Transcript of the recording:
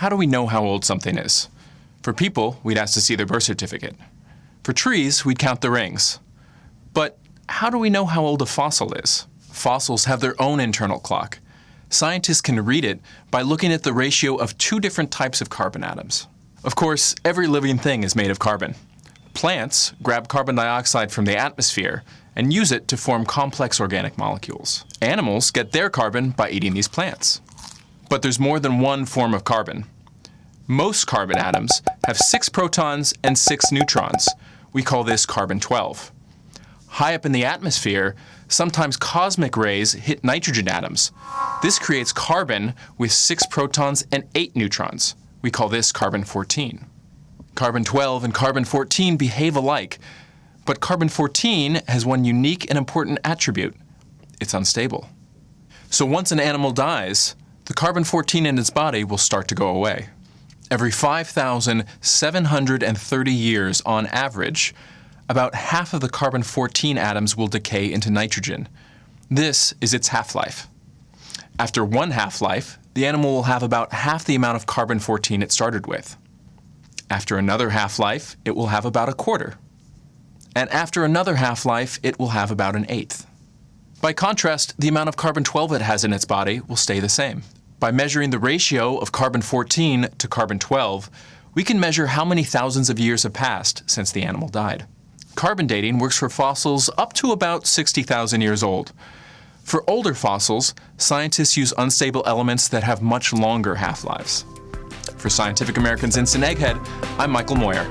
how do we know how old something is? For people, we'd ask to see their birth certificate. For trees, we'd count the rings. But how do we know how old a fossil is? Fossils have their own internal clock. Scientists can read it by looking at the ratio of two different types of carbon atoms. Of course, every living thing is made of carbon. Plants grab carbon dioxide from the atmosphere and use it to form complex organic molecules. Animals get their carbon by eating these plants. But there's more than one form of carbon. Most carbon atoms have 6 protons and 6 neutrons. We call this carbon-12. High up in the atmosphere, sometimes cosmic rays hit nitrogen atoms. This creates carbon with 6 protons and 8 neutrons. We call this carbon-14. Carbon-12 and carbon-14 behave alike, but carbon-14 has one unique and important attribute. It's unstable. So once an animal dies, the carbon-14 in its body will start to go away. Every 5,730 years on average, about half of the carbon-14 atoms will decay into nitrogen. This is its half-life. After one half-life, the animal will have about half the amount of carbon-14 it started with. After another half-life, it will have about a quarter. And after another half-life, it will have about an eighth. By contrast, the amount of carbon-12 it has in its body will stay the same. By measuring the ratio of carbon-14 to carbon-12, we can measure how many thousands of years have passed since the animal died. Carbon dating works for fossils up to about 60,000 years old. For older fossils, scientists use unstable elements that have much longer half-lives. For Scientific American's Instant Egghead, I'm Michael Moyer.